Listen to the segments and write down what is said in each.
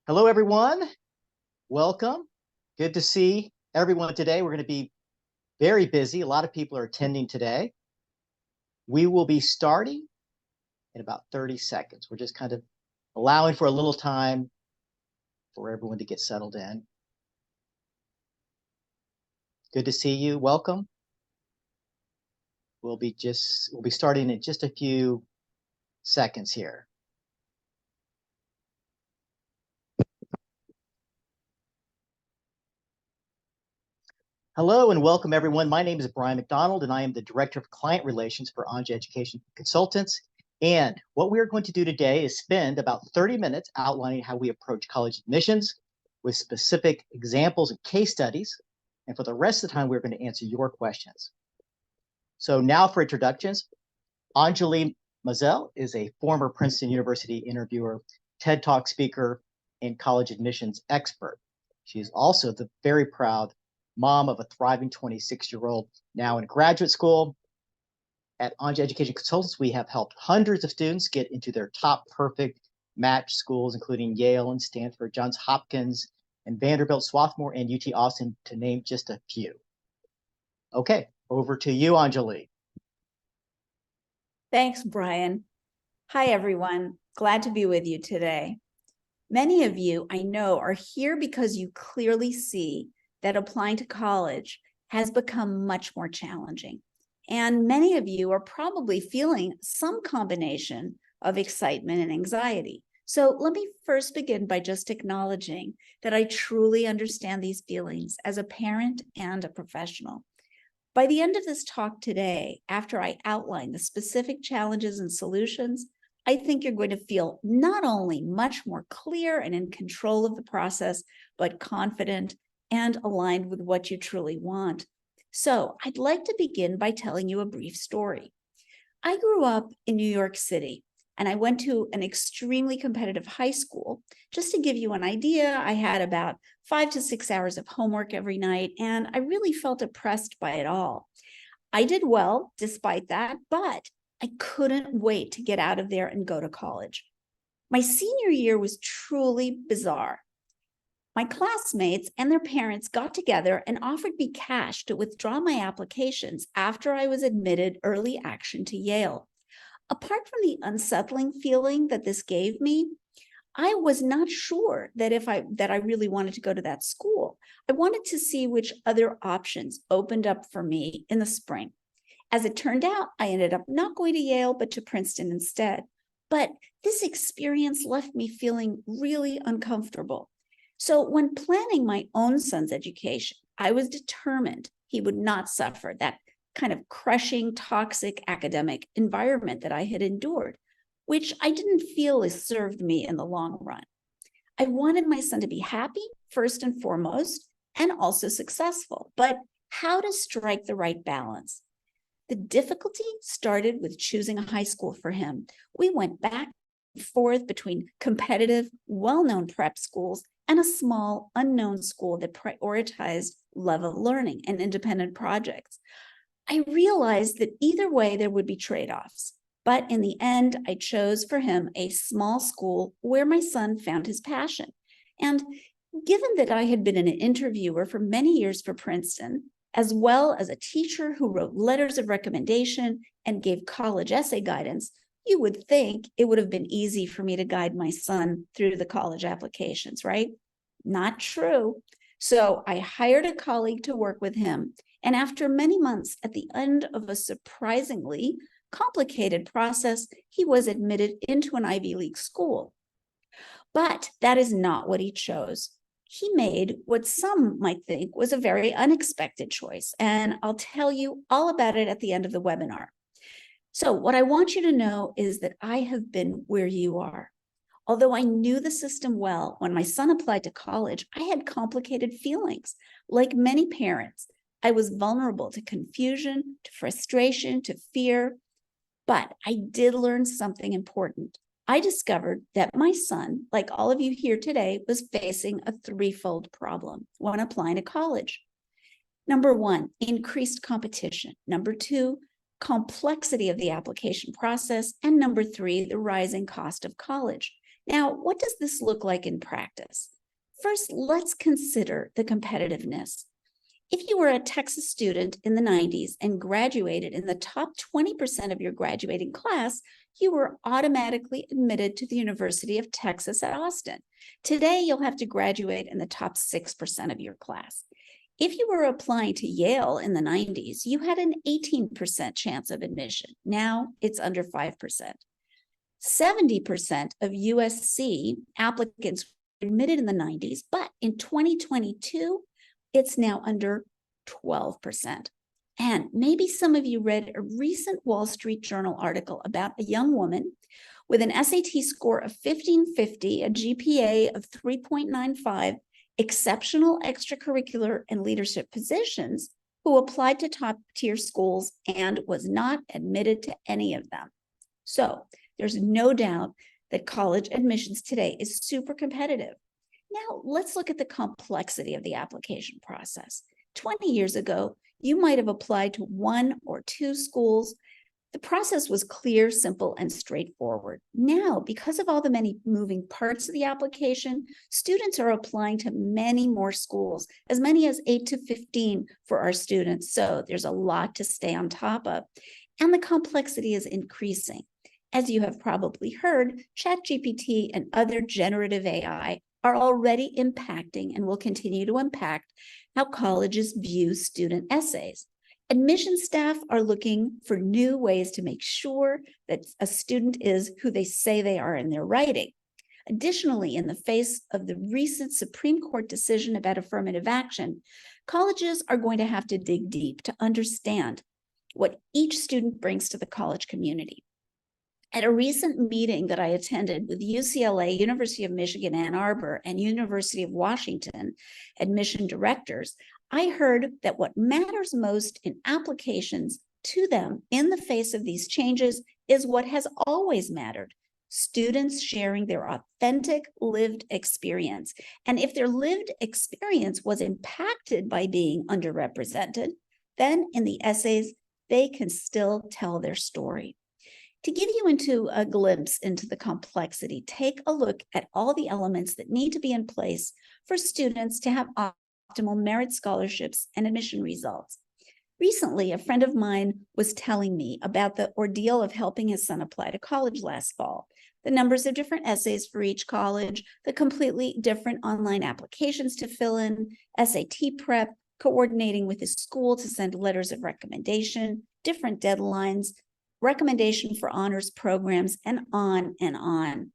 Hello, everyone. Welcome. Good to see everyone today. We're going to be very busy. A lot of people are attending today. We will be starting in about 30 seconds. We're just kind of allowing for a little time for everyone to get settled in. Good to see you. Welcome. We'll be starting in just a few seconds here. Hello and welcome, everyone. My name is Brian McDonald, and I am the Director of Client Relations for Anjali Education Consultants. And what we are going to do today is spend about 30 minutes outlining how we approach college admissions with specific examples and case studies. And for the rest of the time, we're going to answer your questions. So now for introductions. Anjali Maazel is a former Princeton University interviewer, TED Talk speaker, and college admissions expert. She is also the very proud mom of a thriving 26-year-old now in graduate school. At Anjali Education Consultants, we have helped hundreds of students get into their top perfect match schools, including Yale and Stanford, Johns Hopkins, and Vanderbilt, Swarthmore, and UT Austin, to name just a few. Okay, over to you, Anjali. Thanks, Brian. Hi, everyone. Glad to be with you today. Many of you, I know, are here because you clearly see that applying to college has become much more challenging. And many of you are probably feeling some combination of excitement and anxiety. So let me first begin by just acknowledging that I truly understand these feelings as a parent and a professional. By the end of this talk today, after I outline the specific challenges and solutions, I think you're going to feel not only much more clear and in control of the process, but confident and aligned with what you truly want. So I'd like to begin by telling you a brief story. I grew up in New York City, and I went to an extremely competitive high school. Just to give you an idea, I had about 5 to 6 hours of homework every night, and I really felt oppressed by it all. I did well despite that, but I couldn't wait to get out of there and go to college. My senior year was truly bizarre. My classmates and their parents got together and offered me cash to withdraw my applications after I was admitted early action to Yale. Apart from the unsettling feeling that this gave me, I was not sure that I really wanted to go to that school. I wanted to see which other options opened up for me in the spring. As it turned out, I ended up not going to Yale, but to Princeton instead. But this experience left me feeling really uncomfortable. So when planning my own son's education, I was determined he would not suffer that kind of crushing, toxic academic environment that I had endured, which I didn't feel has served me in the long run. I wanted my son to be happy, first and foremost, and also successful. But how to strike the right balance? The difficulty started with choosing a high school for him. We went back and forth between competitive, well-known prep schools and a small, unknown school that prioritized love of learning and independent projects. I realized that either way there would be trade-offs, but in the end, I chose for him a small school where my son found his passion. And given that I had been an interviewer for many years for Princeton, as well as a teacher who wrote letters of recommendation and gave college essay guidance, you would think it would have been easy for me to guide my son through the college applications, right? Not true. So I hired a colleague to work with him. And after many months, at the end of a surprisingly complicated process, he was admitted into an Ivy League school. But that is not what he chose. He made what some might think was a very unexpected choice. And I'll tell you all about it at the end of the webinar. So what I want you to know is that I have been where you are. Although I knew the system well, when my son applied to college, I had complicated feelings. Like many parents, I was vulnerable to confusion, to frustration, to fear. But I did learn something important. I discovered that my son, like all of you here today, was facing a threefold problem when applying to college. Number one, increased competition. Number two, complexity of the application process. And number three, the rising cost of college. Now, what does this look like in practice? First, let's consider the competitiveness. If you were a Texas student in the 90s and graduated in the top 20% of your graduating class, you were automatically admitted to the University of Texas at Austin. Today, you'll have to graduate in the top 6% of your class. If you were applying to Yale in the 90s, you had an 18% chance of admission. Now it's under 5%. 70% of USC applicants were admitted in the 90s, but in 2022, it's now under 12%. And maybe some of you read a recent Wall Street Journal article about a young woman with an SAT score of 1550, a GPA of 3.95, exceptional extracurricular and leadership positions, who applied to top-tier schools and was not admitted to any of them. So there's no doubt that college admissions today is super competitive. Now, let's look at the complexity of the application process. 20 years ago, you might have applied to one or two schools. The process was clear, simple, and straightforward. Now, because of all the many moving parts of the application, students are applying to many more schools, as many as 8 to 15 for our students. So there's a lot to stay on top of, and the complexity is increasing. As you have probably heard, ChatGPT and other generative AI are already impacting and will continue to impact how colleges view student essays. Admission staff are looking for new ways to make sure that a student is who they say they are in their writing. Additionally, in the face of the recent Supreme Court decision about affirmative action, colleges are going to have to dig deep to understand what each student brings to the college community. At a recent meeting that I attended with UCLA, University of Michigan, Ann Arbor, and University of Washington admission directors, I heard that what matters most in applications to them in the face of these changes is what has always mattered: students sharing their authentic lived experience. And if their lived experience was impacted by being underrepresented, then in the essays, they can still tell their story. To give you into a glimpse into the complexity, take a look at all the elements that need to be in place for students to have optimal merit scholarships and admission results. Recently, a friend of mine was telling me about the ordeal of helping his son apply to college last fall. The numbers of different essays for each college, the completely different online applications to fill in, SAT prep, coordinating with his school to send letters of recommendation, different deadlines, recommendation for honors programs, and on and on.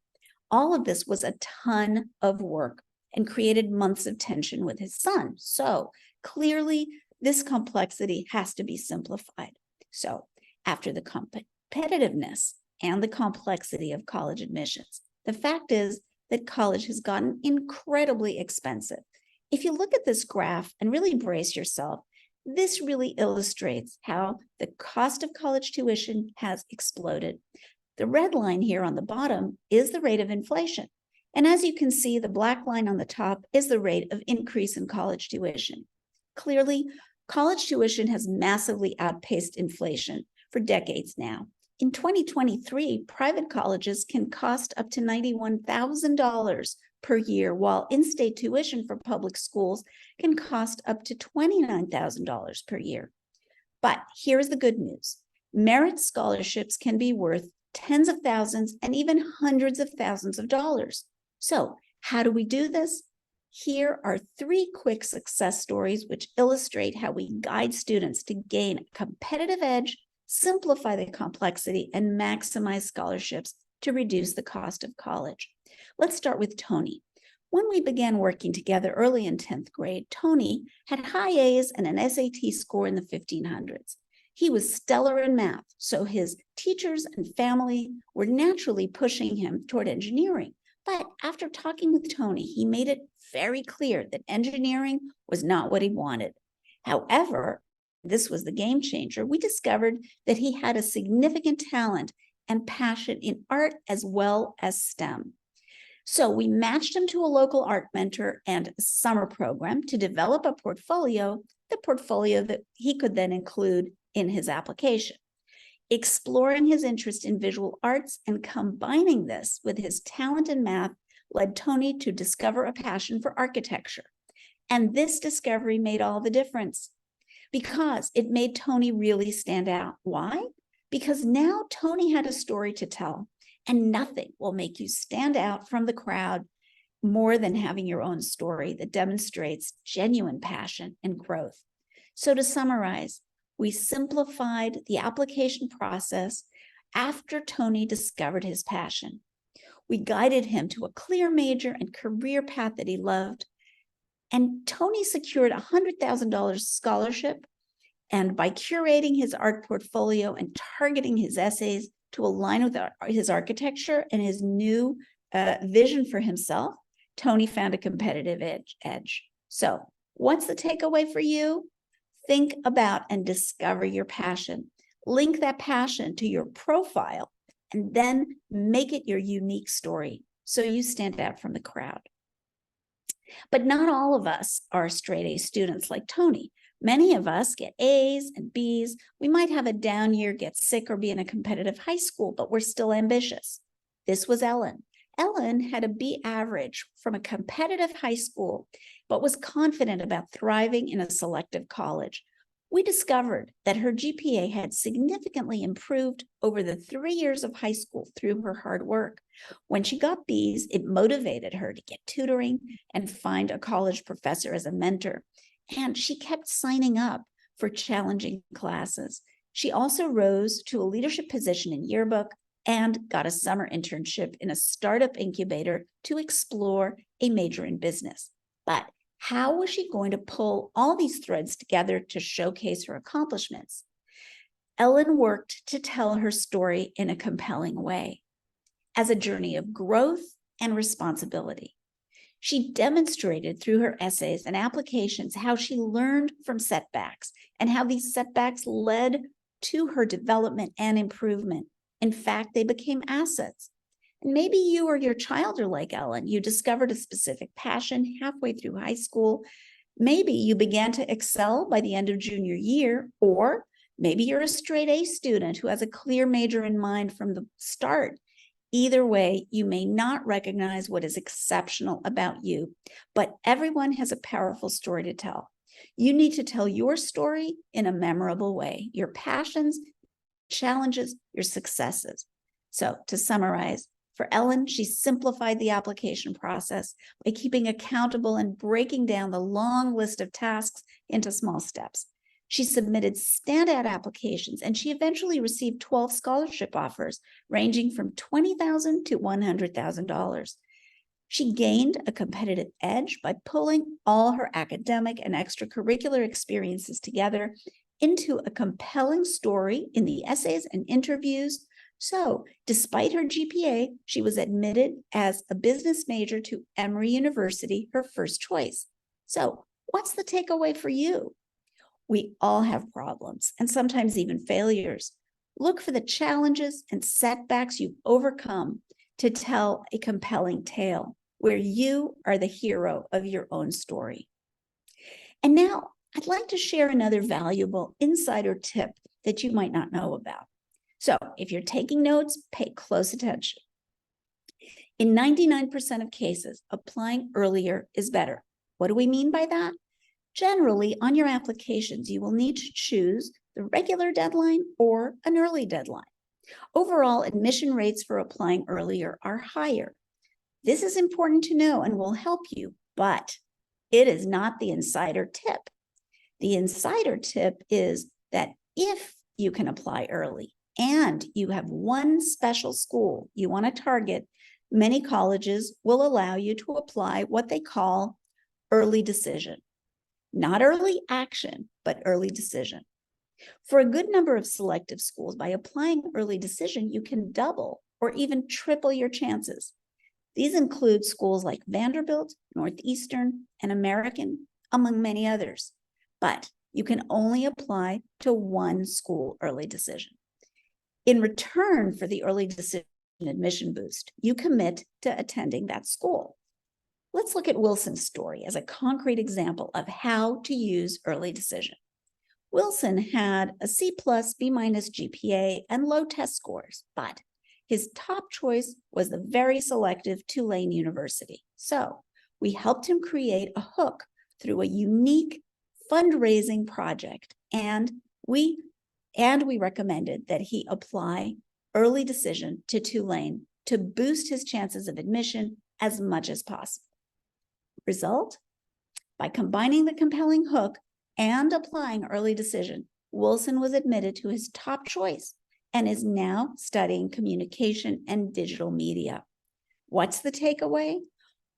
All of this was a ton of work and created months of tension with his son. So clearly, this complexity has to be simplified. So after the competitiveness and the complexity of college admissions, the fact is that college has gotten incredibly expensive. If you look at this graph and really brace yourself, this really illustrates how the cost of college tuition has exploded. The red line here on the bottom is the rate of inflation. And as you can see, the black line on the top is the rate of increase in college tuition. Clearly, college tuition has massively outpaced inflation for decades now. In 2023, private colleges can cost up to $91,000 per year, while in-state tuition for public schools can cost up to $29,000 per year. But here's the good news. Merit scholarships can be worth tens of thousands and even hundreds of thousands of dollars. So how do we do this? Here are 3 quick success stories which illustrate how we guide students to gain a competitive edge, simplify the complexity, and maximize scholarships to reduce the cost of college. Let's start with Tony. When we began working together early in 10th grade, Tony had high A's and an SAT score in the 1500s. He was stellar in math, so his teachers and family were naturally pushing him toward engineering. But after talking with Tony, he made it very clear that engineering was not what he wanted. However, this was the game changer. We discovered that he had a significant talent and passion in art as well as STEM. So we matched him to a local art mentor and a summer program to develop a portfolio, the portfolio that he could then include in his application. Exploring his interest in visual arts and combining this with his talent in math led Tony to discover a passion for architecture. And this discovery made all the difference because it made Tony really stand out. Why? Because now Tony had a story to tell, and nothing will make you stand out from the crowd more than having your own story that demonstrates genuine passion and growth. So to summarize, we simplified the application process after Tony discovered his passion. We guided him to a clear major and career path that he loved. And Tony secured a $100,000 scholarship. And by curating his art portfolio and targeting his essays to align with his architecture and his new vision for himself, Tony found a competitive edge. So what's the takeaway for you? Think about and discover your passion. Link that passion to your profile and then make it your unique story so you stand out from the crowd. But not all of us are straight A students like Tony. Many of us get A's and B's. We might have a down year, get sick, or be in a competitive high school, but we're still ambitious. This was Ellen. Ellen had a B average from a competitive high school, but was confident about thriving in a selective college. We discovered that her GPA had significantly improved over the 3 years of high school through her hard work. When she got B's, it motivated her to get tutoring and find a college professor as a mentor. And she kept signing up for challenging classes. She also rose to a leadership position in yearbook and got a summer internship in a startup incubator to explore a major in business. But how was she going to pull all these threads together to showcase her accomplishments? Ellen worked to tell her story in a compelling way, as a journey of growth and responsibility. She demonstrated through her essays and applications how she learned from setbacks and how these setbacks led to her development and improvement. In fact, they became assets. And maybe you or your child are like Ellen. You discovered a specific passion halfway through high school. Maybe you began to excel by the end of junior year, or maybe you're a straight A student who has a clear major in mind from the start. Either way, you may not recognize what is exceptional about you, but everyone has a powerful story to tell. You need to tell your story in a memorable way, your passions, challenges, your successes. So to summarize, for Ellen, she simplified the application process by keeping accountable and breaking down the long list of tasks into small steps. She submitted standout applications, and she eventually received 12 scholarship offers, ranging from $20,000 to $100,000. She gained a competitive edge by pulling all her academic and extracurricular experiences together into a compelling story in the essays and interviews. So, despite her GPA, she was admitted as a business major to Emory University, her first choice. So, what's the takeaway for you? We all have problems and sometimes even failures. Look for the challenges and setbacks you've overcome to tell a compelling tale where you are the hero of your own story. And now I'd like to share another valuable insider tip that you might not know about. So if you're taking notes, pay close attention. In 99% of cases, applying earlier is better. What do we mean by that? Generally, on your applications, you will need to choose the regular deadline or an early deadline. Overall, admission rates for applying earlier are higher. This is important to know and will help you, but it is not the insider tip. The insider tip is that if you can apply early and you have one special school you want to target, many colleges will allow you to apply what they call early decision. Not early action, but early decision. For a good number of selective schools, by applying early decision, you can double or even triple your chances. These include schools like Vanderbilt, Northeastern, and American, among many others. But you can only apply to one school early decision. In return for the early decision admission boost, you commit to attending that school. Let's look at Wilson's story as a concrete example of how to use early decision. Wilson had a C+, B- GPA, and low test scores, but his top choice was the very selective Tulane University. So we helped him create a hook through a unique fundraising project, and we recommended that he apply early decision to Tulane to boost his chances of admission as much as possible. Result? By combining the compelling hook and applying early decision, Wilson was admitted to his top choice and is now studying communication and digital media. What's the takeaway?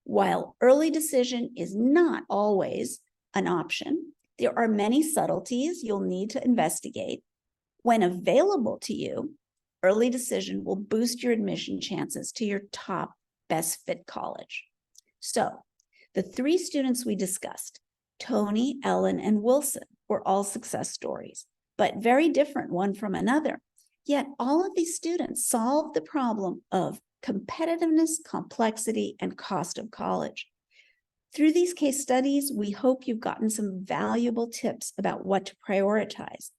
While early decision is not always an option, there are many subtleties you'll need to investigate. When available to you, early decision will boost your admission chances to your top best fit college. So, the three students we discussed, Tony, Ellen, and Wilson, were all success stories, but very different one from another. Yet all of these students solved the problem of competitiveness, complexity, and cost of college. Through these case studies, we hope you've gotten some valuable tips about what to prioritize.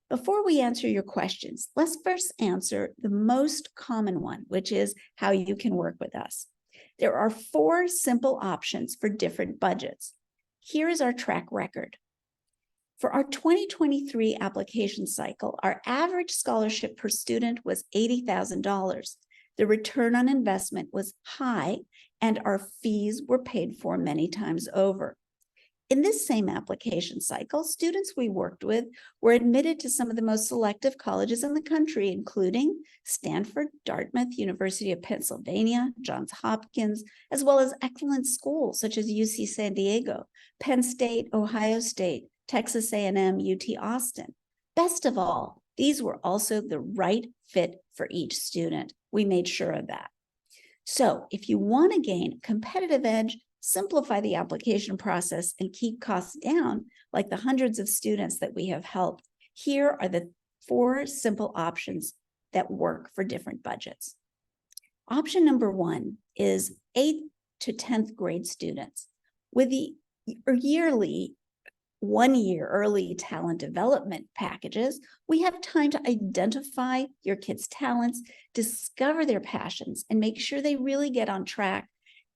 Before we answer your questions, let's first answer the most common one, which is how you can work with us. There are 4 simple options for different budgets. Here is our track record. For our 2023 application cycle, our average scholarship per student was $80,000. The return on investment was high, and our fees were paid for many times over. In this same application cycle, students we worked with were admitted to some of the most selective colleges in the country, including Stanford, Dartmouth, University of Pennsylvania, Johns Hopkins, as well as excellent schools such as UC San Diego, Penn State, Ohio State, Texas A&M, UT Austin. Best of all, these were also the right fit for each student. We made sure of that. So if you want to gain a competitive edge, simplify the application process, and keep costs down, like the hundreds of students that we have helped, here are the 4 simple options that work for different budgets. Option number 1 is 8th to 10th grade students. With the yearly 1-year early talent development packages, we have time to identify your kids' talents, discover their passions, and make sure they really get on track.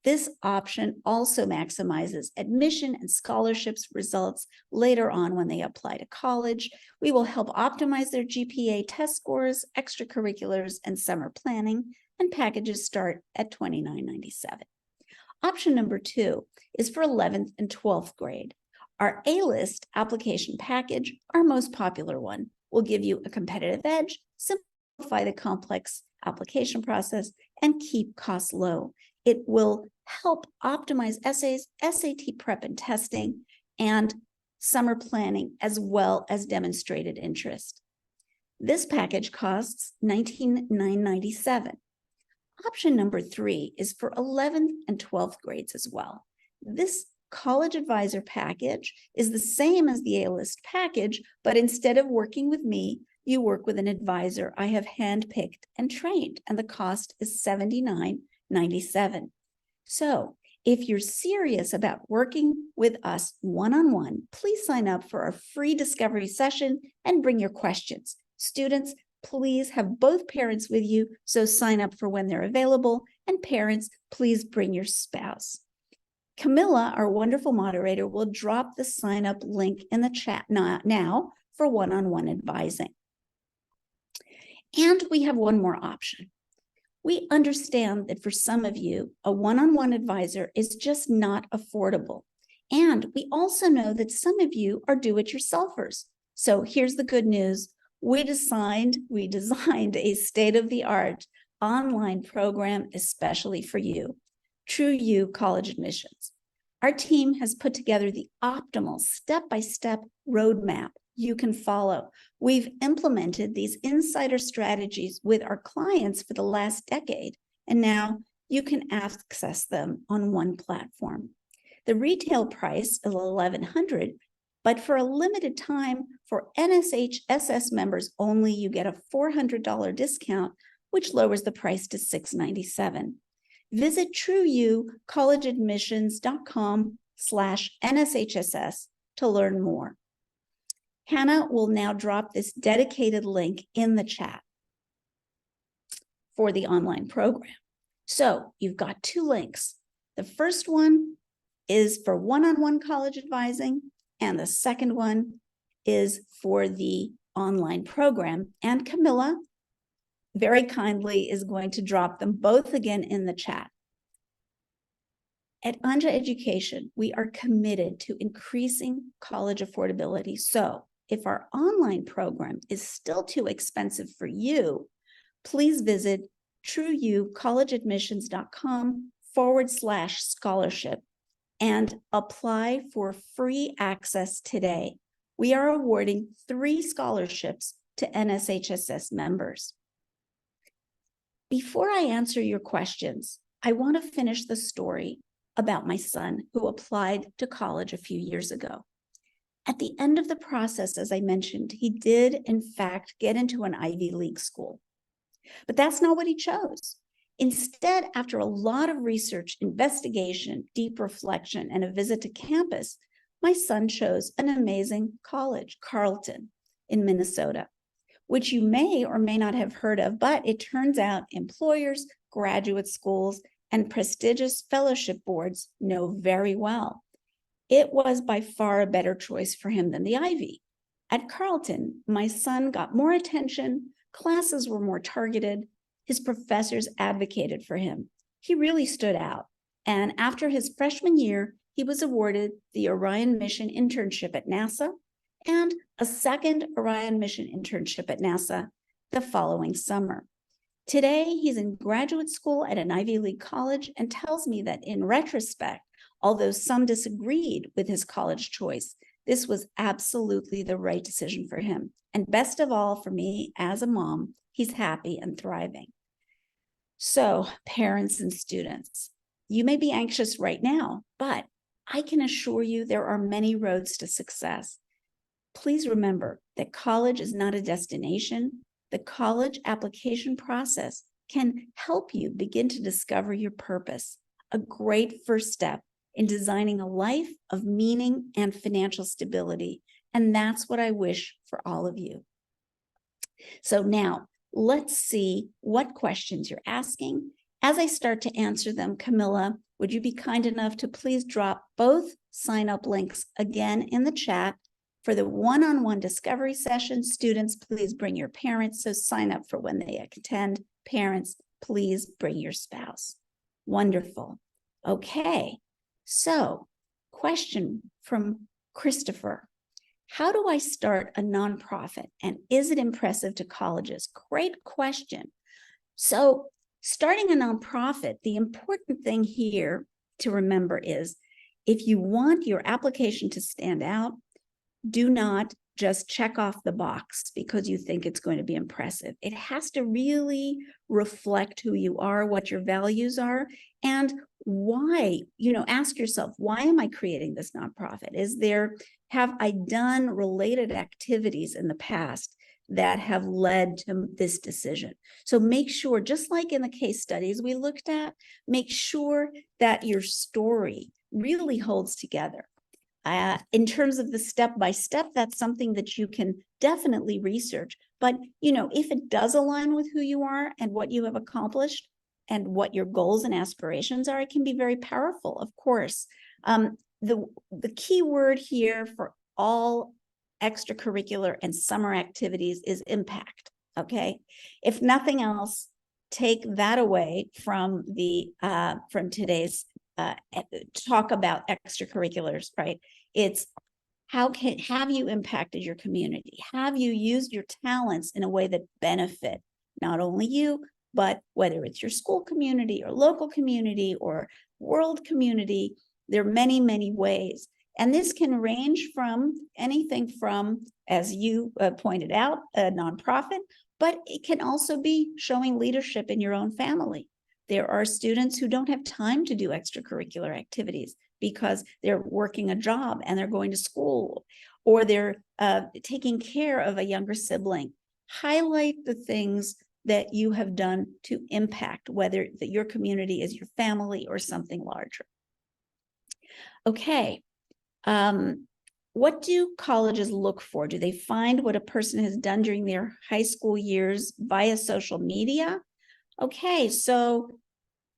This option also maximizes admission and scholarships results later on when they apply to college. We will help optimize their GPA test scores, extracurriculars, and summer planning, and packages start at $29.97. Option number 2 is for 11th and 12th grade. Our A-list application package, our most popular one, will give you a competitive edge, simplify the complex application process, and keep costs low. It will help optimize essays, SAT prep and testing, and summer planning, as well as demonstrated interest. This package costs $19,997. Option number 3 is for 11th and 12th grades as well. This college advisor package is the same as the A-list package, but instead of working with me, you work with an advisor I have handpicked and trained, and the cost is $79.97. So if you're serious about working with us one-on-one, please sign up for our free discovery session and bring your questions. Students, please have both parents with you, so sign up for when they're available, and parents, please bring your spouse. Camilla, our wonderful moderator, will drop the sign-up link in the chat now for one-on-one advising. And we have one more option. We understand that for some of you, a one-on-one advisor is just not affordable. And we also know that some of you are do-it-yourselfers. So here's the good news. We designed a state-of-the-art online program especially for you, True You College Admissions. Our team has put together the optimal step-by-step roadmap you can follow. We've implemented these insider strategies with our clients for the last decade, and now you can access them on one platform. The retail price is $1,100, but for a limited time for NSHSS members only, you get a $400 discount, which lowers the price to $697. Visit trueyoucollegeadmissions.com/NSHSS to learn more. Hannah will now drop this dedicated link in the chat for the online program. So you've got two links. The first one is for one-on-one college advising, and the second one is for the online program. And Camilla very kindly is going to drop them both again in the chat. At Anja Education, we are committed to increasing college affordability. So if our online program is still too expensive for you, please visit truucollegeadmissions.com/scholarship and apply for free access today. We are awarding 3 scholarships to NSHSS members. Before I answer your questions, I want to finish the story about my son who applied to college a few years ago. At the end of the process, as I mentioned, he did in fact get into an Ivy League school. But that's not what he chose. Instead, after a lot of research, investigation, deep reflection, and a visit to campus, my son chose an amazing college, Carleton, in Minnesota, which you may or may not have heard of, but it turns out employers, graduate schools, and prestigious fellowship boards know very well. It was by far a better choice for him than the Ivy. At Carleton, my son got more attention, classes were more targeted, his professors advocated for him. He really stood out. And after his freshman year, he was awarded the Orion Mission internship at NASA and a second Orion Mission internship at NASA the following summer. Today, he's in graduate school at an Ivy League college and tells me that in retrospect, although some disagreed with his college choice, this was absolutely the right decision for him. And best of all, for me as a mom, he's happy and thriving. So, parents and students, you may be anxious right now, but I can assure you there are many roads to success. Please remember that college is not a destination. The college application process can help you begin to discover your purpose, a great first step in designing a life of meaning and financial stability. And that's what I wish for all of you. So now let's see what questions you're asking. As I start to answer them, Camilla, would you be kind enough to please drop both sign-up links again in the chat? For the one-on-one discovery session, students, please bring your parents. So sign up for when they attend. Parents, please bring your spouse. Wonderful. Okay. So, question from Christopher. How do I start a nonprofit, and is it impressive to colleges? Great question. So, starting a nonprofit, the important thing here to remember is if you want your application to stand out, do not just check off the box because you think it's going to be impressive. It has to really reflect who you are, what your values are, and why. Ask yourself, why am I creating this nonprofit? Have I done related activities in the past that have led to this decision? So make sure, just like in the case studies we looked at, make sure that your story really holds together. In terms of the step-by-step, that's something that you can definitely research. But, if it does align with who you are and what you have accomplished and what your goals and aspirations are, it can be very powerful, of course. The key word here for all extracurricular and summer activities is impact, okay? If nothing else, take that away from today's talk about extracurriculars, right? It's have you impacted your community? Have you used your talents in a way that benefit not only you, but whether it's your school community or local community or world community? There are many, many ways. And this can range from anything from, as you pointed out, a nonprofit, but it can also be showing leadership in your own family. There are students who don't have time to do extracurricular activities because they're working a job and they're going to school, or they're taking care of a younger sibling. Highlight the things that you have done to impact, whether your community is your family or something larger. Okay. what do colleges look for? Do they find what a person has done during their high school years via social media? Okay, so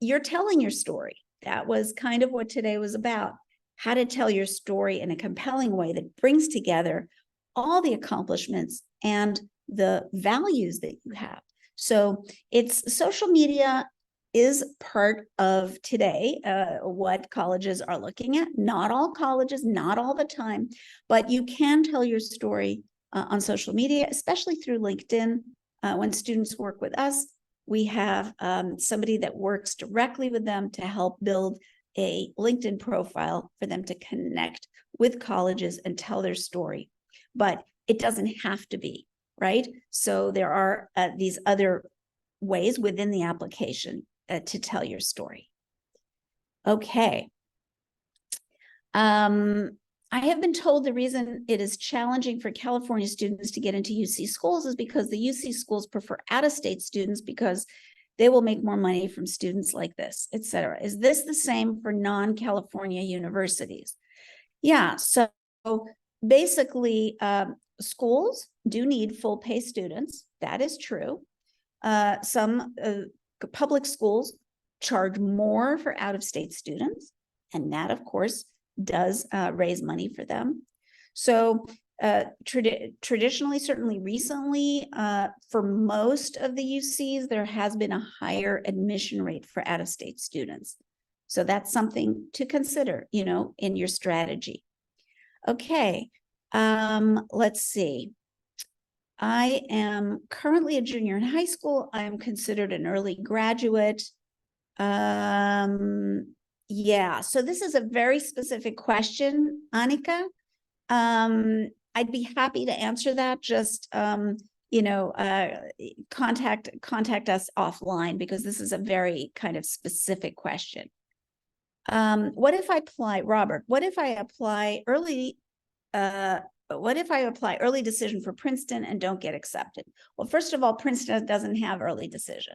you're telling your story. That was kind of what today was about. How to tell your story in a compelling way that brings together all the accomplishments and the values that you have. So it's social media is part of today, what colleges are looking at. Not all colleges, not all the time, but you can tell your story on social media, especially through LinkedIn. When students work with us, we have somebody that works directly with them to help build a LinkedIn profile for them to connect with colleges and tell their story. But it doesn't have to be, right? So there are these other ways within the application to tell your story. Okay. I have been told the reason it is challenging for California students to get into UC schools is because the UC schools prefer out-of-state students because they will make more money from students like this, et cetera. Is this the same for non-California universities? Yeah, so basically, schools do need full pay students. That is true. Some public schools charge more for out-of-state students, and that, of course, does raise money for them. So traditionally, certainly recently, for most of the UCs, there has been a higher admission rate for out-of-state students. So that's something to consider, you know, in your strategy. Okay, let's see. I am currently a junior in high school. I am considered an early graduate. Yeah, so this is a very specific question, Annika. I'd be happy to answer that. Just you know, contact us offline because this is a very kind of specific question. What if I apply, Robert? What if I apply early? What if I apply early decision for Princeton and don't get accepted? Well, first of all, Princeton doesn't have early decision.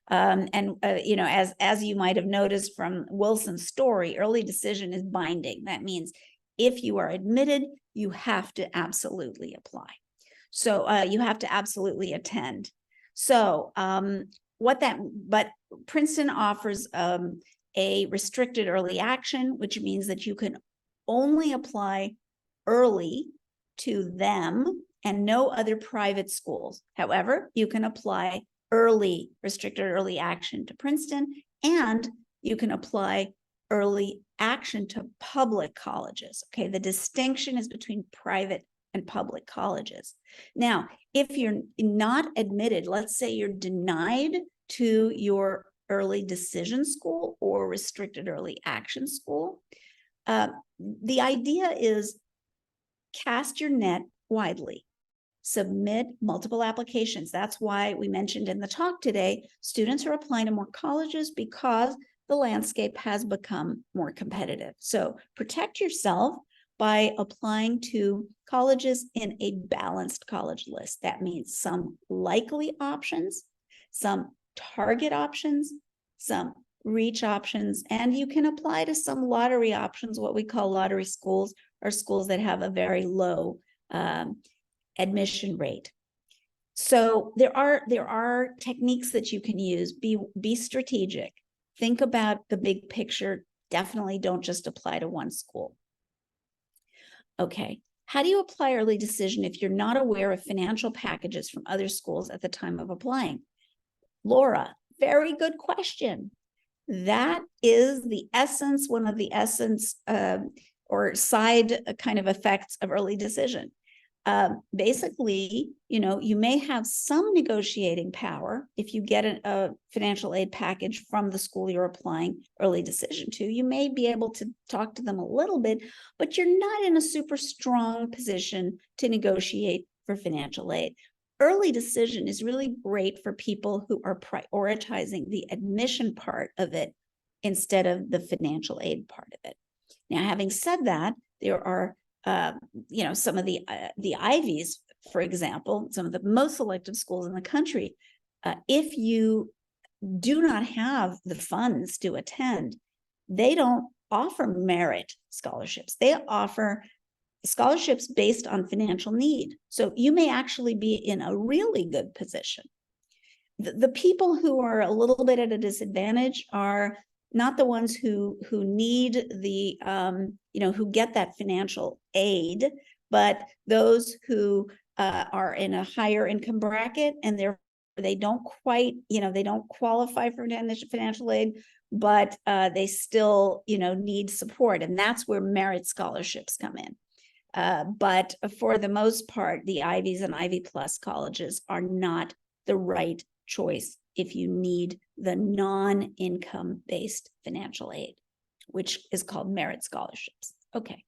You know, as you might have noticed from Wilson's story, early decision is binding. That means if you are admitted, you have to absolutely apply. So you have to absolutely attend. So but Princeton offers a restricted early action, which means that you can only apply early to them and no other private schools. However, you can apply early restricted early action to Princeton, and you can apply early action to public colleges. Okay, the distinction is between private and public colleges. Now, if you're not admitted, let's say you're denied to your early decision school or restricted early action school, the idea is cast your net widely. Submit multiple applications. That's why we mentioned in the talk today, students are applying to more colleges because the landscape has become more competitive. So protect yourself by applying to colleges in a balanced college list. That means some likely options, some target options, some reach options, and you can apply to some lottery options. What we call lottery schools are schools that have a very low admission rate. So there are techniques that you can use. Be strategic. Think about the big picture. Definitely don't just apply to one school. Okay, how do you apply early decision if you're not aware of financial packages from other schools at the time of applying? Laura, very good question. That is the essence, one of the essence or side kind of effects of early decision. Basically, you know, you may have some negotiating power if you get a financial aid package from the school you're applying early decision to. You may be able to talk to them a little bit, but you're not in a super strong position to negotiate for financial aid. Early decision is really great for people who are prioritizing the admission part of it instead of the financial aid part of it. Now, having said that, there are you know, some of the Ivies, for example, some of the most selective schools in the country, if you do not have the funds to attend, they don't offer merit scholarships. They offer scholarships based on financial need. So you may actually be in a really good position. The people who are a little bit at a disadvantage are not the ones who need the who get that financial aid, but those who are in a higher income bracket and they don't quite, they don't qualify for financial aid, but they still, need support. And that's where merit scholarships come in. But for the most part, the Ivies and Ivy Plus colleges are not the right choice if you need the non-income based financial aid, which is called merit scholarships. Okay.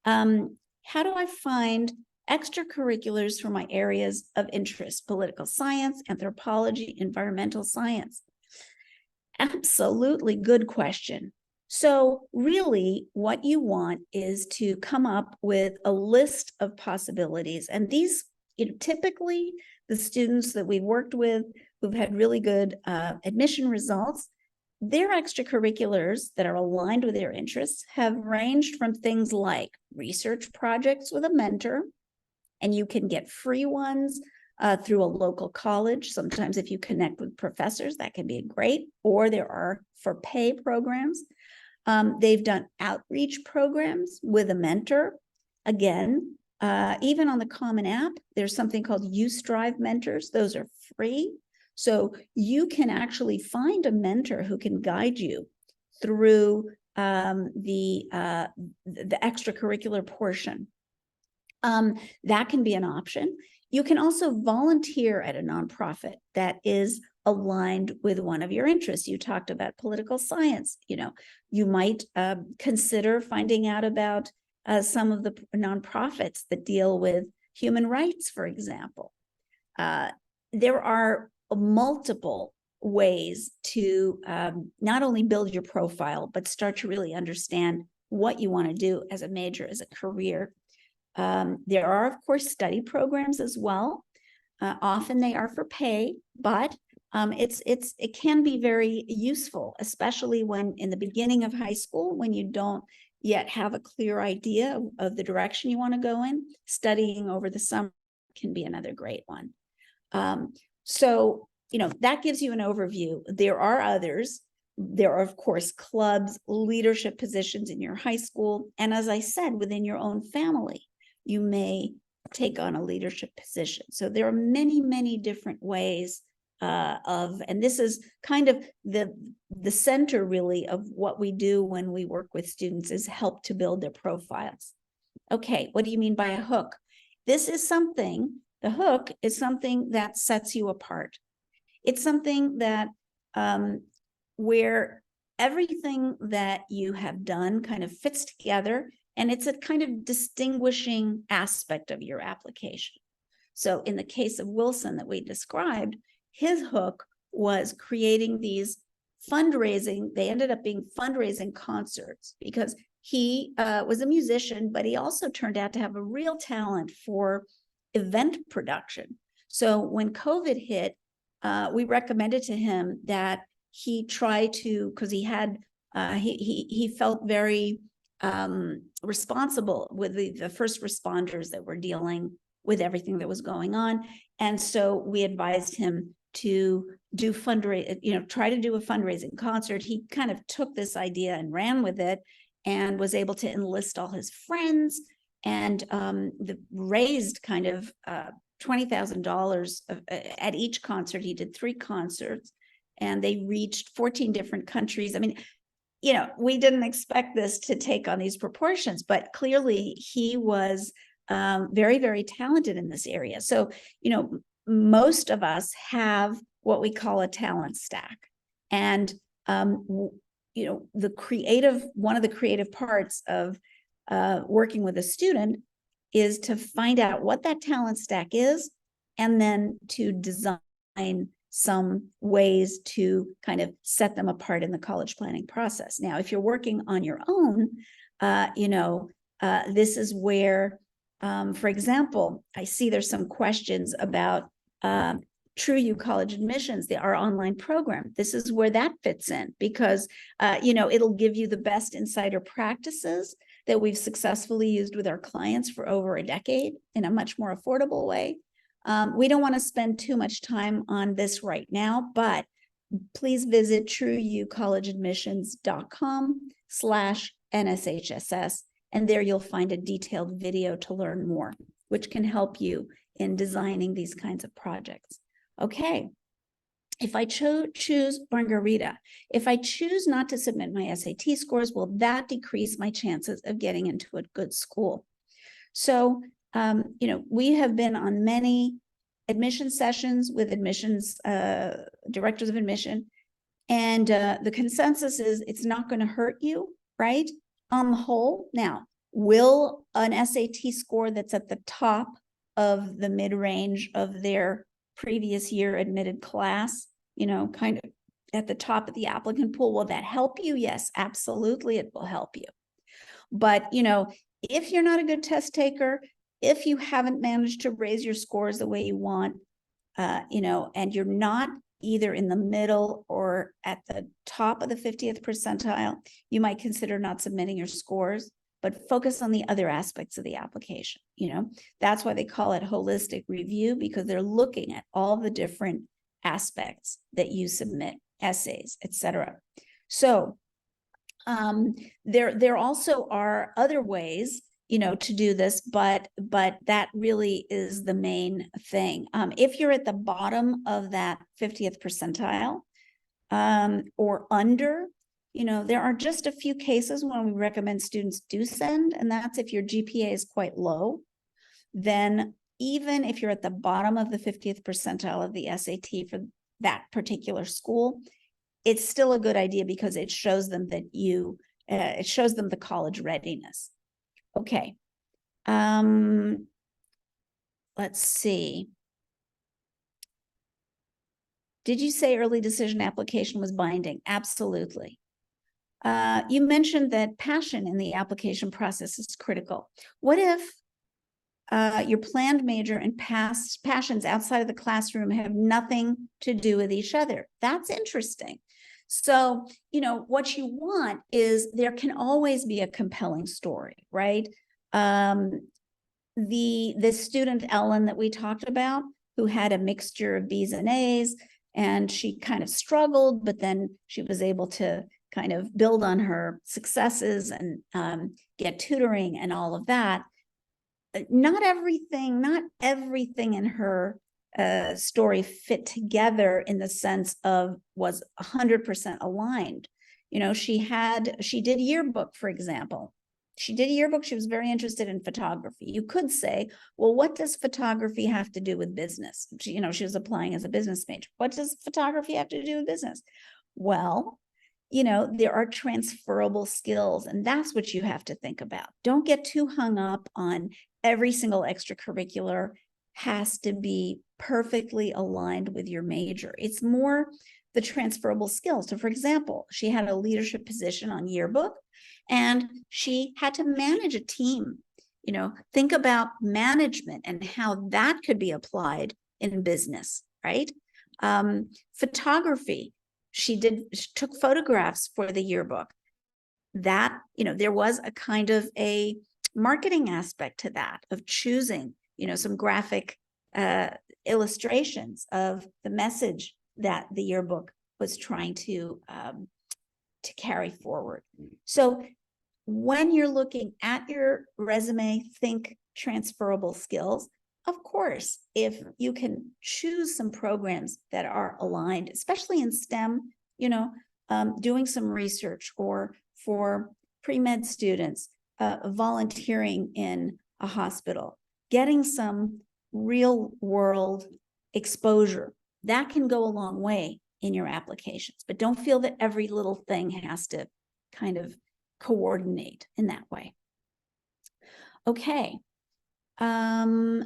How do I find extracurriculars for my areas of interest? Political science, anthropology, environmental science. Absolutely good question. So really what you want is to come up with a list of possibilities. And these, typically the students that we've worked with who've had really good admission results, their extracurriculars that are aligned with their interests have ranged from things like research projects with a mentor, and you can get free ones through a local college. Sometimes if you connect with professors, that can be great, or there are for pay programs. They've done outreach programs with a mentor. Again, even on the Common App, there's something called U-Strive mentors. Those are free. So you can actually find a mentor who can guide you through the extracurricular portion. That can be an option. You can also volunteer at a nonprofit that is aligned with one of your interests. You talked about political science. You might consider finding out about some of the nonprofits that deal with human rights, for example. There are multiple ways to not only build your profile, but start to really understand what you want to do as a major, as a career. There are, of course, study programs as well. Often they are for pay, but it can be very useful, especially when in the beginning of high school, when you don't yet have a clear idea of the direction you want to go in. Studying over the summer can be another great one. So, that gives you an overview. There are others. There are, of course, clubs, leadership positions in your high school. And as I said, within your own family, you may take on a leadership position. So there are many, many different ways and this is kind of the center really of what we do when we work with students, is help to build their profiles. Okay, what do you mean by a hook? This is something, the hook is something that sets you apart. It's something that where everything that you have done kind of fits together, and it's a kind of distinguishing aspect of your application. So in the case of Wilson that we described, his hook was creating these fundraising. They ended up being fundraising concerts because he was a musician, but he also turned out to have a real talent for event production. So when COVID hit, we recommended to him that he try to, because he had, he felt very responsible with the first responders that were dealing with everything that was going on. And so we advised him to do try to do a fundraising concert. He kind of took this idea and ran with it and was able to enlist all his friends and raised kind of $20,000 at each concert. He did 3 concerts and they reached 14 different countries. I mean, we didn't expect this to take on these proportions, but clearly he was very, very talented in this area. So, most of us have what we call a talent stack. And, one of the creative parts of working with a student is to find out what that talent stack is, and then to design some ways to kind of set them apart in the college planning process. Now, if you're working on your own, this is where, for example, I see there's some questions about TrueU College Admissions, our online program. This is where that fits in because, it'll give you the best insider practices that we've successfully used with our clients for over a decade in a much more affordable way. We don't want to spend too much time on this right now, but please visit truucollegeadmissions.com/NSHSS, and there you'll find a detailed video to learn more, which can help you in designing these kinds of projects. Okay. If I choose Margarita, if I choose not to submit my SAT scores, will that decrease my chances of getting into a good school? So, we have been on many admission sessions with admissions, directors of admission, and the consensus is it's not going to hurt you, right? On the whole. Now, will an SAT score that's at the top of the mid-range of their previous year admitted class, kind of at the top of the applicant pool, will that help you? Yes, absolutely, it will help you. But, if you're not a good test taker, if you haven't managed to raise your scores the way you want, and you're not either in the middle or at the top of the 50th percentile, you might consider not submitting your scores, but focus on the other aspects of the application. That's why they call it holistic review, because they're looking at all the different aspects that you submit, essays, etc. So there also are other ways, to do this, but that really is the main thing. If you're at the bottom of that 50th percentile or under, there are just a few cases when we recommend students do send, and that's if your GPA is quite low. Then even if you're at the bottom of the 50th percentile of the SAT for that particular school, it's still a good idea because it shows them that it shows them the college readiness. Okay. Let's see. Did you say early decision application was binding? Absolutely. You mentioned that passion in the application process is critical. What if your planned major and passions outside of the classroom have nothing to do with each other? That's interesting. So, what you want is there can always be a compelling story, right? The student Ellen that we talked about, who had a mixture of B's and A's, and she kind of struggled, but then she was able to kind of build on her successes and get tutoring and all of that. Not everything in her story fit together in the sense of was 100% aligned. She did yearbook, for example. She did yearbook. She was very interested in photography. You could say, well, what does photography have to do with business? She was applying as a business major. What does photography have to do with business? Well, there are transferable skills, and that's what you have to think about. Don't get too hung up on every single extracurricular has to be perfectly aligned with your major. It's more the transferable skills. So for example, she had a leadership position on yearbook, and she had to manage a team. Think about management and how that could be applied in business, right? Photography. She took photographs for the yearbook. That, there was a kind of a marketing aspect to that, of choosing, some graphic illustrations of the message that the yearbook was trying to carry forward. So when you're looking at your resume, think transferable skills. Of course, if you can choose some programs that are aligned, especially in STEM, doing some research, or for pre-med students, volunteering in a hospital, getting some real world exposure, that can go a long way in your applications. But don't feel that every little thing has to kind of coordinate in that way. Okay.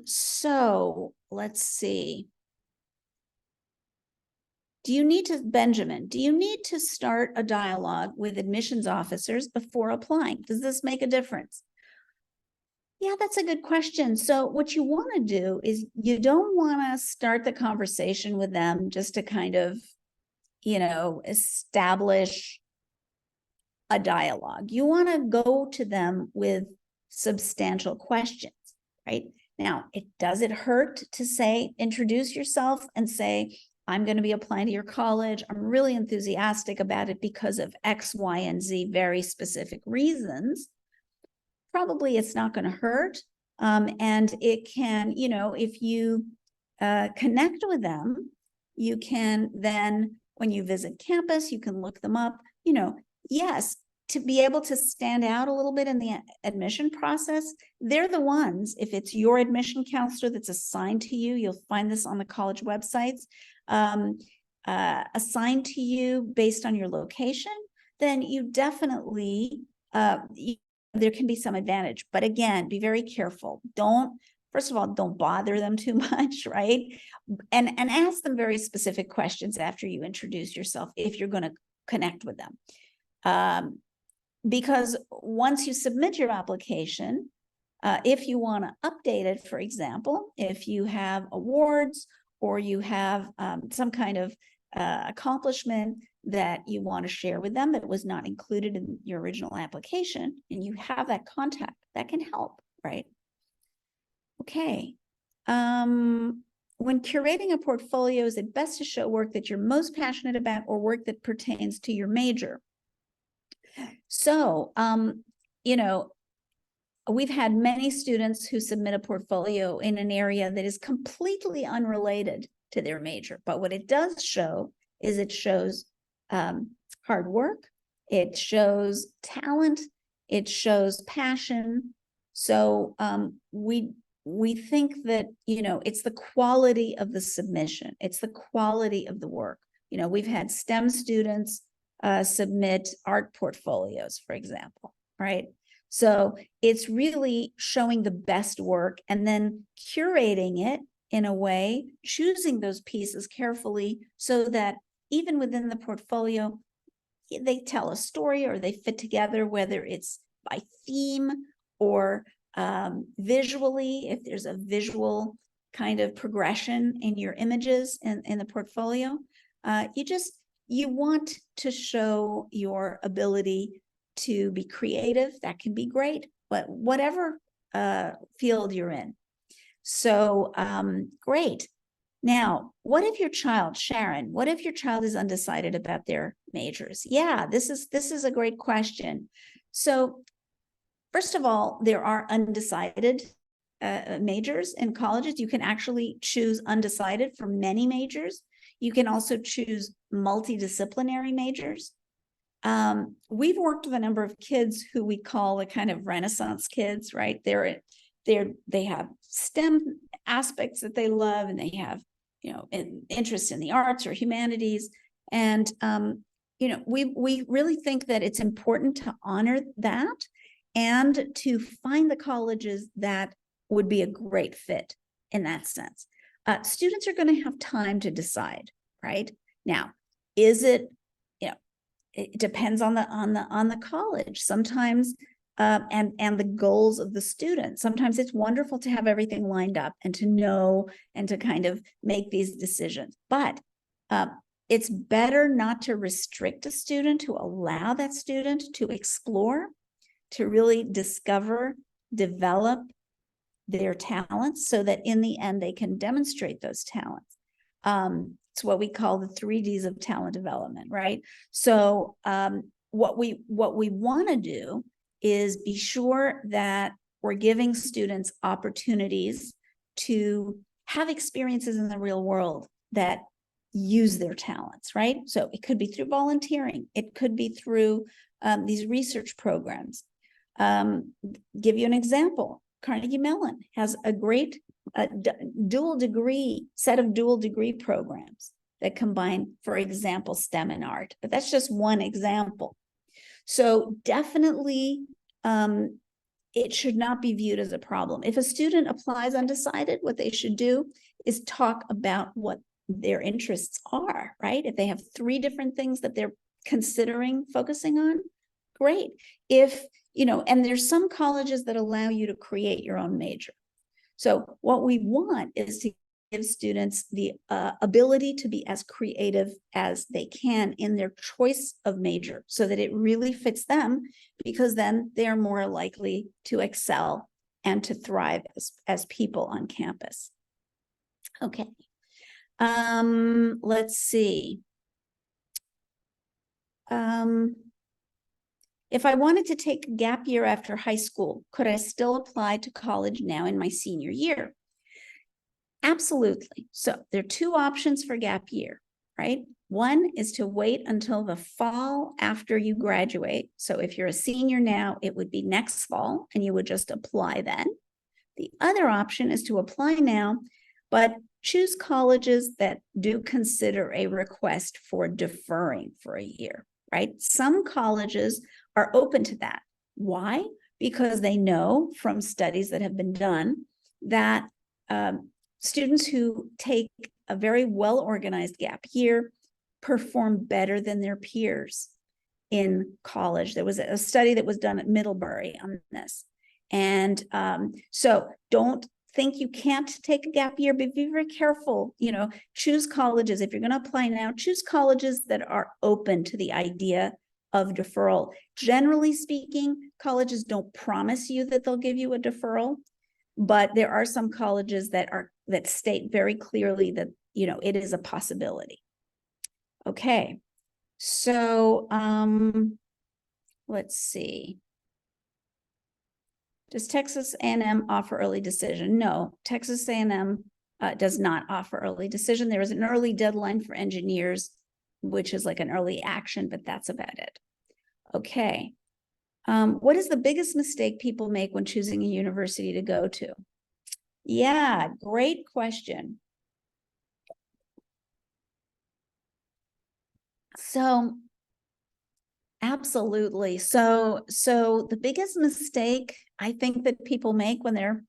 So let's see. Benjamin, do you need to start a dialogue with admissions officers before applying? Does this make a difference? Yeah, that's a good question. So what you want to do is you don't want to start the conversation with them just to kind of, establish a dialogue. You want to go to them with substantial questions, right? Now, does it hurt to say, introduce yourself and say, I'm going to be applying to your college. I'm really enthusiastic about it because of X, Y, and Z, very specific reasons. Probably it's not going to hurt. And it can, if you connect with them, you can then, when you visit campus, you can look them up, yes, to be able to stand out a little bit in the admission process. They're the ones, if it's your admission counselor that's assigned to you, you'll find this on the college websites, assigned to you based on your location, then you definitely, there can be some advantage. But again, be very careful. First of all, don't bother them too much, right? And ask them very specific questions after you introduce yourself if you're going to connect with them. Because once you submit your application, if you want to update it, for example, if you have awards or you have some kind of accomplishment that you want to share with them that was not included in your original application, and you have that contact, that can help, right? Okay. When curating a portfolio, is it best to show work that you're most passionate about or work that pertains to your major? So, we've had many students who submit a portfolio in an area that is completely unrelated to their major. But what it does show is it shows hard work, it shows talent, it shows passion. So we think that, it's the quality of the submission, it's the quality of the work. We've had STEM students submit art portfolios, for example, right? So it's really showing the best work and then curating it in a way, choosing those pieces carefully so that even within the portfolio, they tell a story or they fit together, whether it's by theme or visually, if there's a visual kind of progression in your images in the portfolio. You want to show your ability to be creative. That can be great, but whatever field you're in. So great. Now, what if your child, Sharon, what if your child is undecided about their majors? Yeah, this is a great question. So first of all, there are undecided majors in colleges. You can actually choose undecided for many majors. You can also choose multidisciplinary majors. We've worked with a number of kids who we call the kind of Renaissance kids, right? They have STEM aspects that they love, and they have, an interest in the arts or humanities. And, we really think that it's important to honor that and to find the colleges that would be a great fit in that sense. Students are going to have time to decide, right? Now, it depends on the college sometimes, and the goals of the student. Sometimes it's wonderful to have everything lined up and to know and to kind of make these decisions. But it's better not to restrict a student, to allow that student to explore, to really discover, develop their talents so that in the end they can demonstrate those talents. It's what we call the 3Ds of talent development, right? So what we want to do is be sure that we're giving students opportunities to have experiences in the real world that use their talents, right? So it could be through volunteering. It could be through these research programs. Give you an example. Carnegie Mellon has a great dual degree programs that combine, for example, STEM and art, but that's just one example. So definitely, it should not be viewed as a problem. If a student applies undecided, what they should do is talk about what their interests are, right? If they have 3 different things that they're considering focusing on, great. If, and there's some colleges that allow you to create your own major. So what we want is to students the ability to be as creative as they can in their choice of major so that it really fits them, because then they are more likely to excel and to thrive as people on campus. Okay. Let's see. If I wanted to take a gap year after high school, could I still apply to college now in my senior year? Absolutely. So there are two options for gap year, right? One is to wait until the fall after you graduate. So if you're a senior now, it would be next fall and you would just apply then. The other option is to apply now, but choose colleges that do consider a request for deferring for a year, right? Some colleges are open to that. Why? Because they know from studies that have been done that students who take a very well-organized gap year perform better than their peers in college. There was a study that was done at Middlebury on this. And so don't think you can't take a gap year, but be very careful, choose colleges. If you're going to apply now, choose colleges that are open to the idea of deferral. Generally speaking, colleges don't promise you that they'll give you a deferral, but there are some colleges that state very clearly that, it is a possibility. Okay. So, let's see. Does Texas A&M offer early decision? No, Texas A&M does not offer early decision. There is an early deadline for engineers, which is like an early action, but that's about it. Okay. What is the biggest mistake people make when choosing a university to go to? Yeah, great question. So absolutely. So the biggest mistake I think that people make when they're,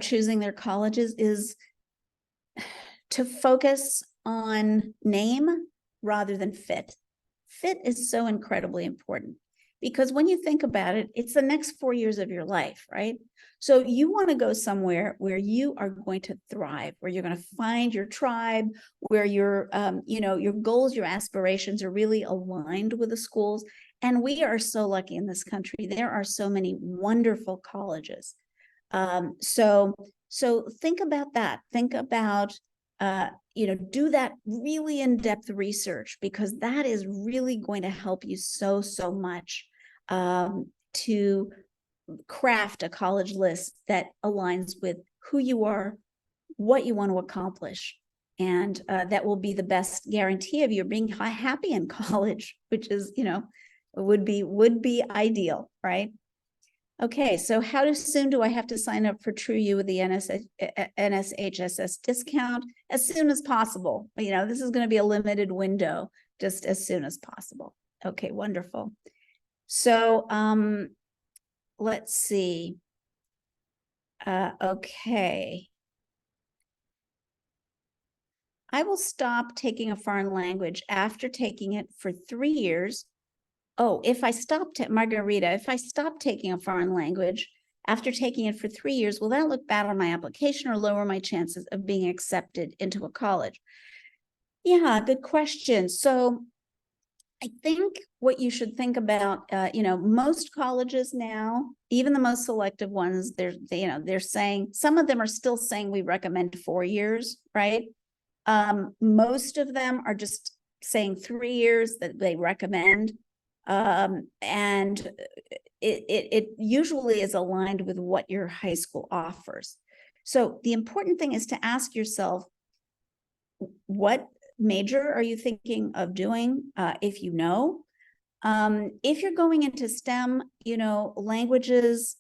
choosing their colleges is to focus on name rather than fit. Fit is so incredibly important because when you think about it, it's the next 4 years of your life, right? So you want to go somewhere where you are going to thrive, where you're going to find your tribe, where your goals, your aspirations are really aligned with the schools. And we are so lucky in this country. There are so many wonderful colleges. So think about that. Think about, do that really in-depth research, because that is really going to help you so much to craft a college list that aligns with who you are, what you want to accomplish. And that will be the best guarantee of you being happy in college, which is, would be ideal, right? Okay, so how soon do I have to sign up for TrueU with the NSHSS discount? As soon as possible. This is going to be a limited window, just as soon as possible. Okay, wonderful. So let's see. Okay. I will stop taking a foreign language after taking it for 3 years. Oh, Margarita, if I stop taking a foreign language after taking it for 3 years, will that look bad on my application or lower my chances of being accepted into a college? Yeah, good question. So I think what you should think about, most colleges now, even the most selective ones, they're saying, some of them are still saying we recommend 4 years, right? Most of them are just saying 3 years that they recommend. And it usually is aligned with what your high school offers. So the important thing is to ask yourself, what major are you thinking of doing? If you know, if you're going into STEM, languages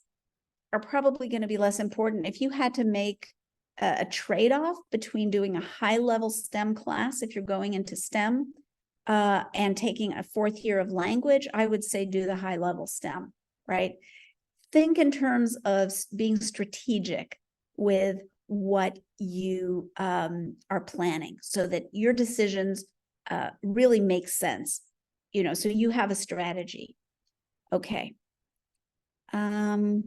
are probably going to be less important. If you had to make a trade-off between doing a high-level STEM class, if you're going into STEM, and taking a 4th year of language, I would say do the high-level STEM, right? Think in terms of being strategic with what you are planning so that your decisions really make sense, so you have a strategy. Okay. I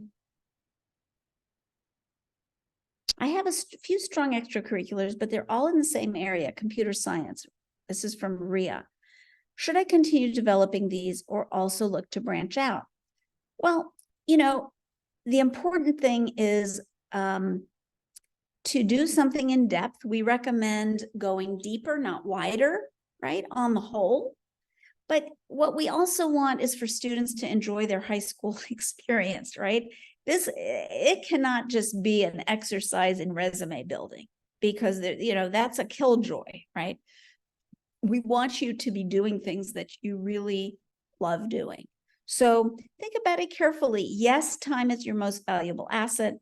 I have a few strong extracurriculars, but they're all in the same area, computer science. This is from Maria. Should I continue developing these or also look to branch out? Well, the important thing is to do something in depth. We recommend going deeper, not wider, right, on the whole. But what we also want is for students to enjoy their high school experience, right? It cannot just be an exercise in resume building, because that's a killjoy, right? We want you to be doing things that you really love doing. So think about it carefully. Yes, time is your most valuable asset.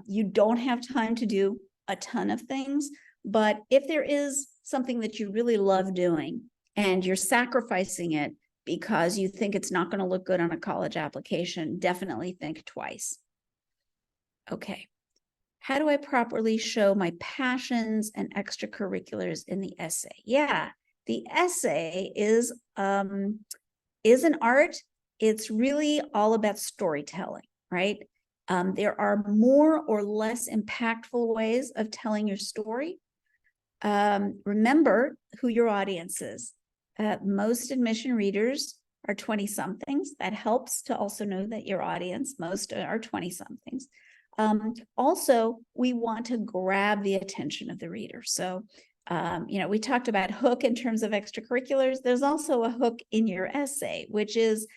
You don't have time to do a ton of things, but if there is something that you really love doing and you're sacrificing it because you think it's not going to look good on a college application, definitely think twice. Okay. How do I properly show my passions and extracurriculars in the essay? Yeah, the essay is an art. It's really all about storytelling, right? There are more or less impactful ways of telling your story. Remember who your audience is. Most admission readers are 20-somethings. That helps to also know that your audience, most are 20-somethings. Also, we want to grab the attention of the reader. So, we talked about hook in terms of extracurriculars. There's also a hook in your essay, which is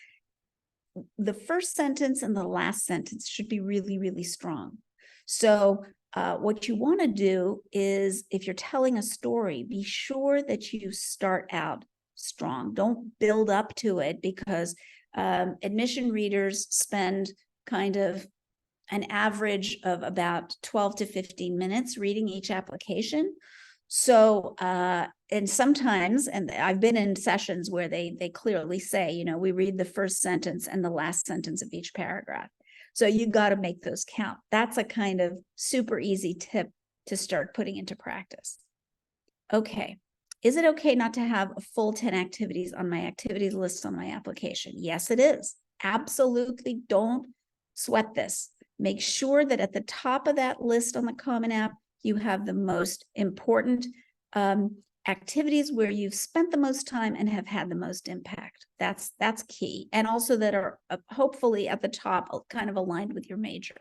the first sentence and the last sentence should be really, really strong. So what you want to do is, if you're telling a story, be sure that you start out strong. Don't build up to it, because admission readers spend kind of an average of about 12 to 15 minutes reading each application. So, and sometimes, and I've been in sessions where they clearly say, we read the first sentence and the last sentence of each paragraph. So you got to make those count. That's a kind of super easy tip to start putting into practice. Okay. Is it okay not to have a full 10 activities on my activities list on my application? Yes, it is. Absolutely. Don't sweat this. Make sure that at the top of that list on the Common App, you have the most important activities where you've spent the most time and have had the most impact. That's key. And also that are hopefully at the top, kind of aligned with your major.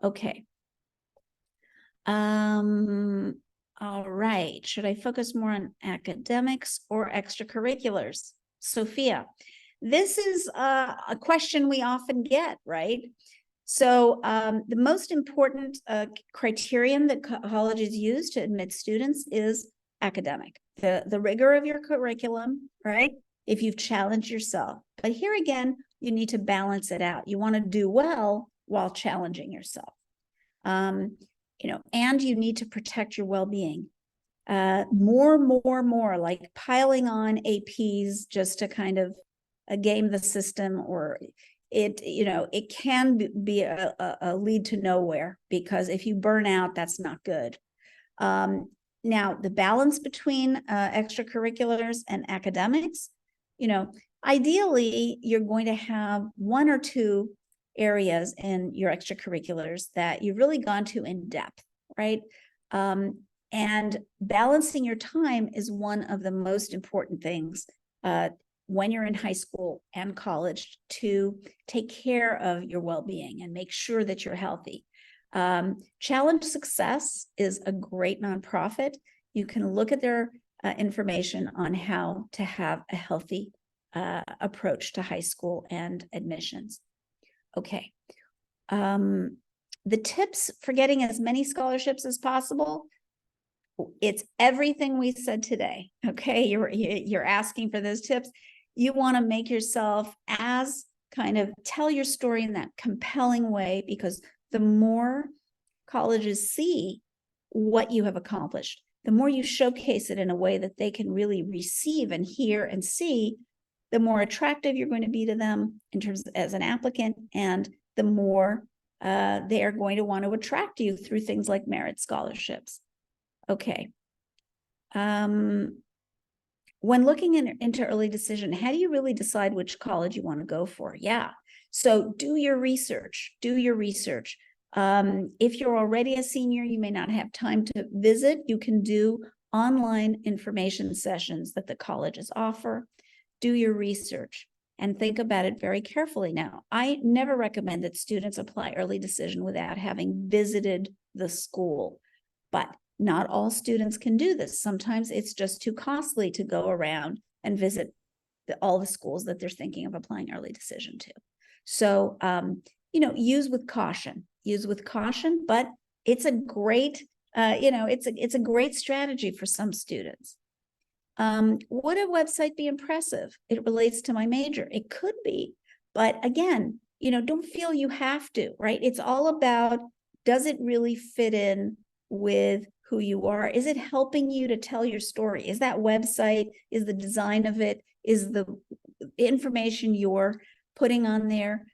Okay. All right. Should I focus more on academics or extracurriculars? Sophia, this is a question we often get, right? So the most important criterion that colleges use to admit students is academic, the rigor of your curriculum, right? If you've challenged yourself. But here again, you need to balance it out. You want to do well while challenging yourself. And you need to protect your well-being. More, like piling on APs just to kind of game the system, or it can be a lead to nowhere, because if you burn out, that's not good. Now, the balance between extracurriculars and academics, ideally, you're going to have one or two areas in your extracurriculars that you've really gone to in depth, right? And balancing your time is one of the most important things when you're in high school and college, to take care of your well-being and make sure that you're healthy. Challenge Success is a great nonprofit. You can look at their information on how to have a healthy approach to high school and admissions. Okay. The tips for getting as many scholarships as possible, it's everything we said today. Okay, you're asking for those tips. You want to make yourself as kind of tell your story in that compelling way, because the more colleges see what you have accomplished, the more you showcase it in a way that they can really receive and hear and see, the more attractive you're going to be to them in terms of, as an applicant, and the more they are going to want to attract you through things like merit scholarships. Okay. When looking into early decision, how do you really decide which college you want to go for? Yeah. So do your research. If you're already a senior, you may not have time to visit. You can do online information sessions that the colleges offer. Do your research and think about it very carefully. Now, I never recommend that students apply early decision without having visited the school, but not all students can do this. Sometimes it's just too costly to go around and visit all the schools that they're thinking of applying early decision to. So, use with caution, but it's a great, it's a great strategy for some students. Would a website be impressive? It relates to my major. It could be, but again, don't feel you have to, right? It's all about, does it really fit in with who you are? Is it helping you to tell your story? Is that website, is the design of it, is the information you're putting on there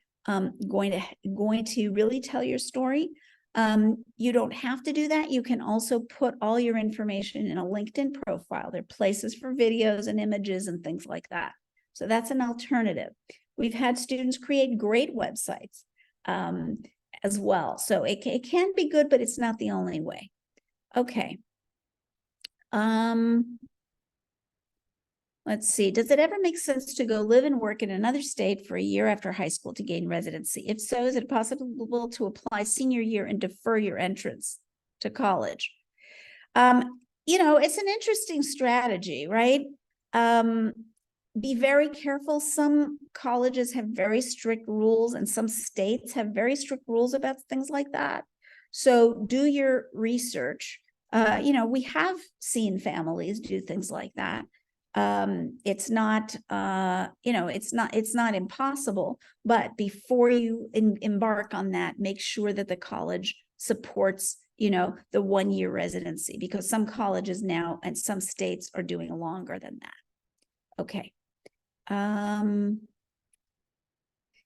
going to really tell your story? You don't have to do that. You can also put all your information in a LinkedIn profile. There are places for videos and images and things like that. So that's an alternative. We've had students create great websites as well. So it can be good, but it's not the only way. Okay. Let's see. Does it ever make sense to go live and work in another state for a year after high school to gain residency? If so, is it possible to apply senior year and defer your entrance to college? It's an interesting strategy, right? Be very careful. Some colleges have very strict rules and some states have very strict rules about things like that. So do your research. We have seen families do things like that. It's not, it's not impossible, but before you embark on that, make sure that the college supports, the 1-year residency, because some colleges now and some states are doing longer than that. Okay.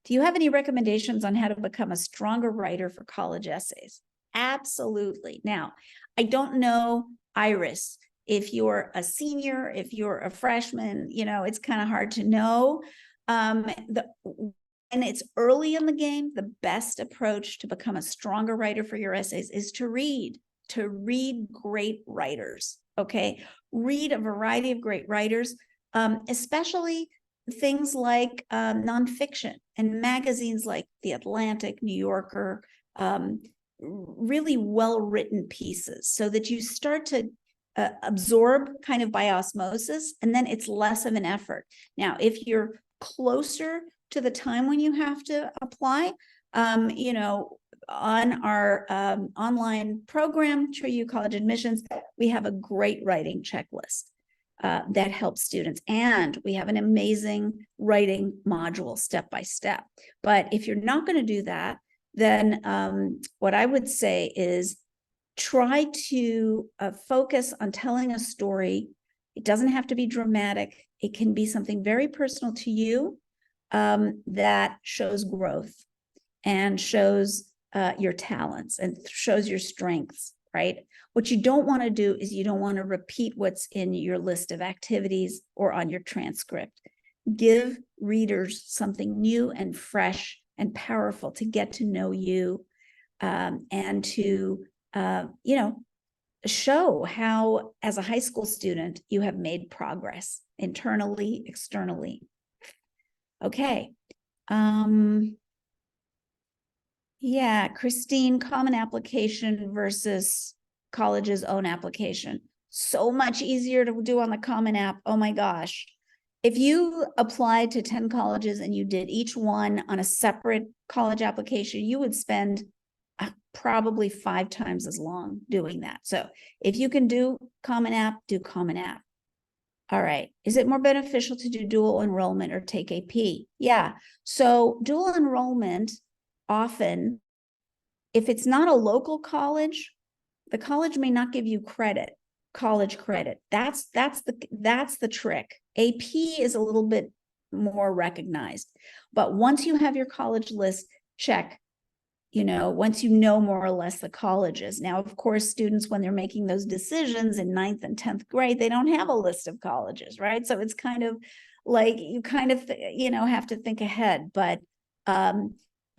Do you have any recommendations on how to become a stronger writer for college essays? Absolutely. Now, I don't know, Iris, if you're a senior, if you're a freshman, it's kind of hard to know. And it's early in the game, the best approach to become a stronger writer for your essays is to read great writers, okay? Read a variety of great writers, especially things like nonfiction and magazines like The Atlantic, New Yorker, really well-written pieces, so that you start to absorb kind of by osmosis, and then it's less of an effort. Now, if you're closer to the time when you have to apply, on our online program, True U College Admissions, we have a great writing checklist that helps students. And we have an amazing writing module step by step. But if you're not going to do that, then what I would say is try to focus on telling a story. It doesn't have to be dramatic. It can be something very personal to you that shows growth and shows your talents and shows your strengths, right? What you don't want to do is you don't want to repeat what's in your list of activities or on your transcript. Give readers something new and fresh and powerful to get to know you and to, show how, as a high school student, you have made progress internally, externally. Okay. Yeah, Christine, common application versus college's own application. So much easier to do on the Common App. Oh my gosh. If you applied to 10 colleges and you did each one on a separate college application, you would spend probably 5 times as long doing that. So if you can do Common App, do Common App. All right. Is it more beneficial to do dual enrollment or take AP? Yeah. So dual enrollment, often, if it's not a local college, the college may not give you college credit. That's the trick. AP is a little bit more recognized. But once you have your college list, check, once you know more or less the colleges. Now, of course, students, when they're making those decisions in 9th and 10th grade, they don't have a list of colleges, right? So it's kind of like you kind of, have to think ahead. But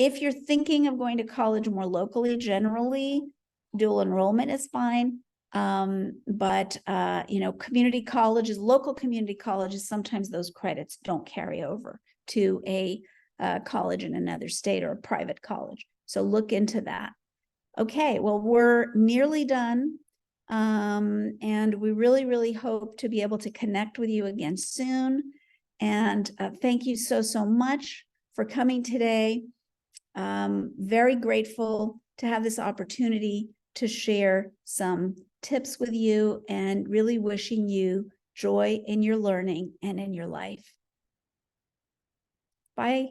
If you're thinking of going to college more locally, generally dual enrollment is fine. But community colleges, local community colleges, sometimes those credits don't carry over to a college in another state or a private college. So look into that. Okay, well, we're nearly done. And we really, really hope to be able to connect with you again soon. And thank you so much for coming today. Very grateful to have this opportunity to share some tips with you, and really wishing you joy in your learning and in your life. Bye.